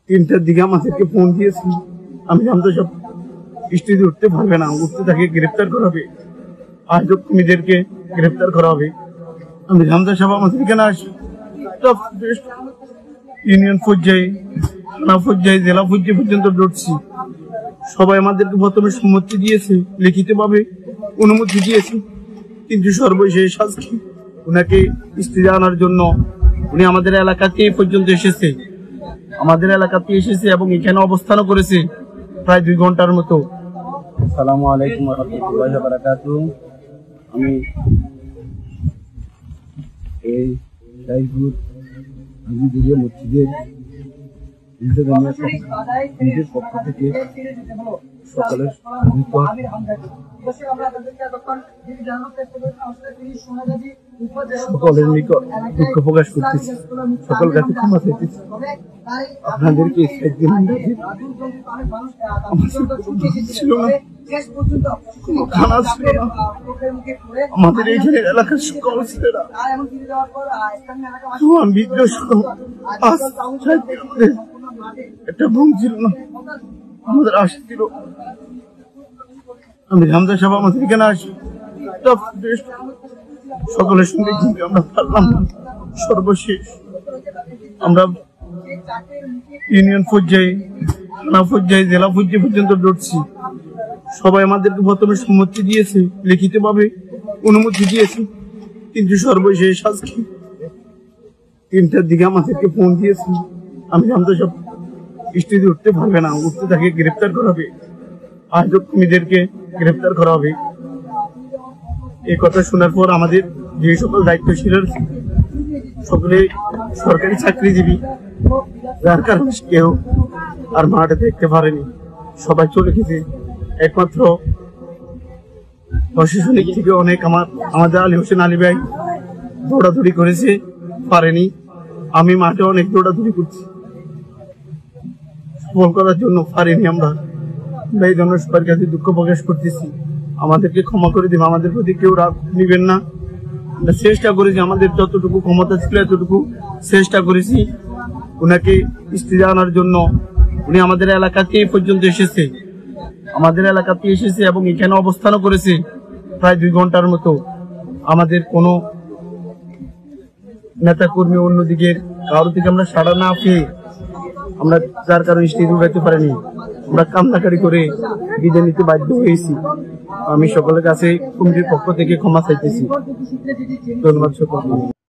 3টার দিকে আমাদেরকে ফোন দিয়েছি। আমি জানতো সব স্টেজে উঠতে পারবে না, উঠতে তাকে গ্রেফতার করা হবে, আয়োজক কর্মীদেরকে গ্রেফতার করা হবে। আমি জানতো সব আমাদের এখানে আসি ইউনিয়ন পর্যায়ে, থানা পর্যায়ে, জেলা পর্যায়ে পর্যন্ত দৌড়ছি। সবাই আমাদেরকে প্রথমে সম্মতি দিয়েছে, লিখিতভাবে অনুমতি দিয়েছে, কিন্তু সর্বশেষ আজকে ওনাকে স্টেজে আনার জন্য উনি আমাদের এলাকাতে পর্যন্ত এসেছে, এবং এখানে অবস্থানও করেছে প্রায় 2 ঘন্টার মতো। আসসালামু আলাইকুম ওয়া রাহমাতুল্লাহি ওয়া বারাকাতুহু। আমি এই শাইখপুর আজিজুরিয়া মসজিদের নিজের পক্ষ থেকে সকলের নিকট দুঃখ প্রকাশ করতেছি, সকল কাছে ক্ষমা চাইতেছি। আপনাদেরকে ছিল না, কোনো খানা ছিল না, আমাদের এইখানে এলাকার সকল ছেলেরা একটা ঘুম ছিল না, আমাদের আশা ছিল। আমি হামজা সাহেব আমাদের এখানে আসি, সকলের সঙ্গে কিন্তু আমরা পারলাম না। সর্বশেষ আমরা ইউনিয়ন পর্যায়ে, থানা পর্যায়ে, জেলা পর্যায়ে পর্যন্ত দৌড়ছি। সবাই আমাদেরকে প্রথমে সম্মতি দিয়েছে, লিখিতভাবে অনুমতি দিয়েছে, কিন্তু সর্বশেষ আজকে 3টার দিকে আমাদেরকে ফোন দিয়েছে। আমি জানতো সব স্টেজে উঠতে পারবে না, উঠতে তাকে গ্রেফতার করা হবে, আয়োজক কর্মীদেরকে গ্রেফতার করা হবে। এই কথা শোনার পর আমাদের যে সকল দায়িত্বশীল সকলে সরকারি চাকরিজীবী, যার কারণে কেউ আর মাঠে দেখতে পারেনি, সবাই চলে গেছে। একমাত্র প্রশাসনিক থেকে অনেক আমাদের আলী হোসেন আলী ভাই দৌড়াদৌড়ি করেছে, পারেনি। আমি মাঠে অনেক দৌড়াদৌড়ি করছি, সফল করার জন্য পারিনি আমরা। এই জন্য সবার কাছে দুঃখ প্রকাশ করতেছি, আমাদেরকে ক্ষমা করে দিন, আমাদের প্রতি কেউ রাগ নিবেন না। আমরা চেষ্টা করেছি, আমাদের যতটুকু ক্ষমতা ছিল এতটুকু চেষ্টা করেছি ওনাকে স্টেজে আনার জন্য। উনি আমাদের এলাকাতে পর্যন্ত এসেছে, এবং এখানে অবস্থানও করেছে প্রায় 2 ঘন্টার মতো। আমাদের কোনো নেতা কর্মী অন্যদিকের কারো থেকে আমরা সাড়া না পেয়ে আমরা যার কারণে স্টেজে উঠাতে পারিনি, আমরা কান্নাকারি করে বিদায় নিতে বাধ্য হয়েছি। আমি সকলের কাছে কমিটির পক্ষ থেকে ক্ষমা চাইতেছি। ধন্যবাদ সকলকে।